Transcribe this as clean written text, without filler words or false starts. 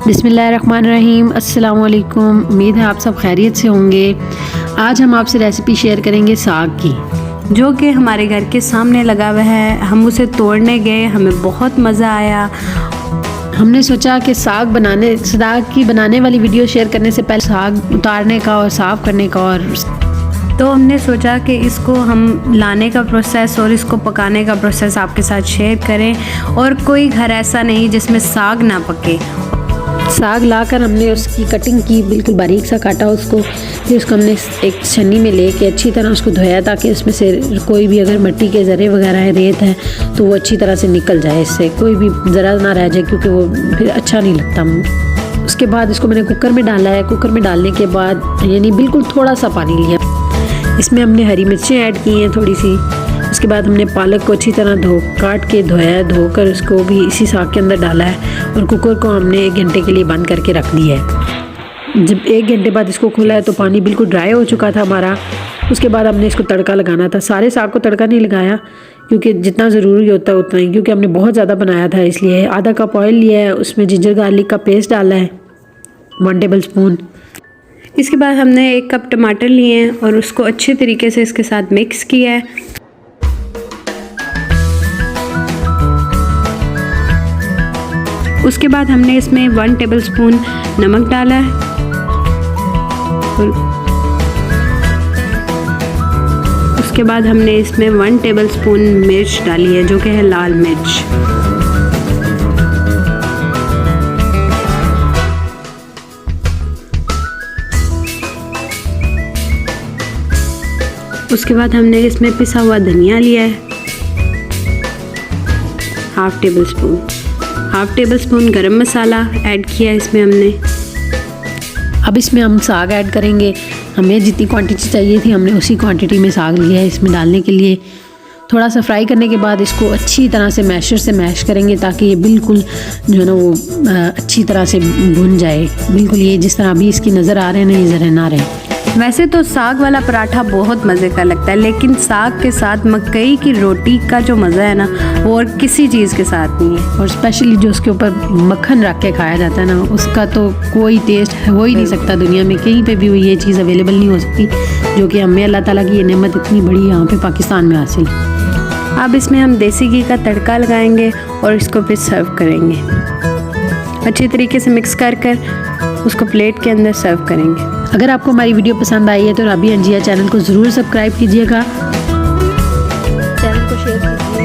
बिस्मिल्लाहिर्रहमानिर्रहीम, अस्सलाम वालेकुम। उम्मीद है आप सब खैरियत से होंगे। आज हम आपसे रेसिपी शेयर करेंगे साग की, जो कि हमारे घर के सामने लगा हुआ है। हम उसे तोड़ने गए, हमें बहुत मज़ा आया। हमने सोचा कि साग की बनाने वाली वीडियो शेयर करने से पहले साग उतारने का और साफ़ करने का, और तो हमने सोचा कि इसको हम लाने का प्रोसेस और इसको पकाने का प्रोसेस आपके साथ शेयर करें। और कोई घर ऐसा नहीं जिसमें साग ना पके। साग लाकर हमने उसकी कटिंग की, बिल्कुल बारीक सा काटा उसको। फिर उसको हमने एक छन्नी में लेके अच्छी तरह उसको धोया, ताकि उसमें से कोई भी अगर मिट्टी के ज़रे वगैरह है, रेत है, तो वो अच्छी तरह से निकल जाए, इससे कोई भी ज़रा ना रह जाए, क्योंकि वो फिर अच्छा नहीं लगता। उसके बाद इसको मैंने कुकर में डाला है। कुकर में डालने के बाद यानी बिल्कुल थोड़ा सा पानी लिया, इसमें हमने हरी मिर्चें ऐड की हैं थोड़ी सी। उसके बाद हमने पालक को अच्छी तरह धोकर उसको भी इसी साग के अंदर डाला है, और कुकर को हमने 1 घंटे के लिए बंद करके रख दिया है। जब 1 घंटे बाद इसको खोला है तो पानी बिल्कुल ड्राई हो चुका था हमारा। उसके बाद हमने इसको तड़का लगाना था। सारे साग को तड़का नहीं लगाया, क्योंकि जितना ज़रूरी होता है उतना ही, क्योंकि हमने बहुत ज़्यादा बनाया था, इसलिए आधा कप ऑयल लिया है। उसमें जिंजर गार्लिक का पेस्ट डाला है 1 टेबल स्पून। इसके बाद हमने 1 कप टमाटर लिए हैं और उसको अच्छे तरीके से इसके साथ मिक्स किया है। उसके बाद हमने इसमें 1 टेबल स्पून नमक डाला है, और उसके बाद हमने इसमें 1 टेबल स्पून मिर्च डाली है, जो कि है लाल मिर्च। उसके बाद हमने इसमें पिसा हुआ धनिया लिया है, 1/2 टेबल स्पून। 1/2 टेबल स्पून गरम मसाला ऐड किया है इसमें हमने। अब इसमें हम साग ऐड करेंगे। हमें जितनी क्वांटिटी चाहिए थी, हमने उसी क्वांटिटी में साग लिया है इसमें डालने के लिए। थोड़ा सा फ्राई करने के बाद इसको अच्छी तरह से मैशर से मैश करेंगे, ताकि ये बिल्कुल जो है ना वो अच्छी तरह से भुन जाए। बिल्कुल ये जिस तरह अभी इसकी नज़र आ रहे हैं ना, ये ज़रा ना रहे। वैसे तो साग वाला पराठा बहुत मज़े का लगता है, लेकिन साग के साथ मकई की रोटी का जो मज़ा है ना, वो और किसी चीज़ के साथ नहीं है। और स्पेशली जो उसके ऊपर मक्खन रख के खाया जाता है ना, उसका तो कोई टेस्ट हो ही नहीं सकता। दुनिया में कहीं पे भी ये चीज़ अवेलेबल नहीं हो सकती, जो कि हमें अल्लाह ताला की ये नेमत इतनी बड़ी यहाँ पे पाकिस्तान में हासिल है। अब इसमें हम देसी घी का तड़का लगाएंगे और इसको फिर सर्व करेंगे। अच्छी तरीके से मिक्स कर उसको प्लेट के अंदर सर्व करेंगे। अगर आपको हमारी वीडियो पसंद आई है तो राबिया अंजिया चैनल को ज़रूर सब्सक्राइब कीजिएगा, चैनल को शेयर कीजिए।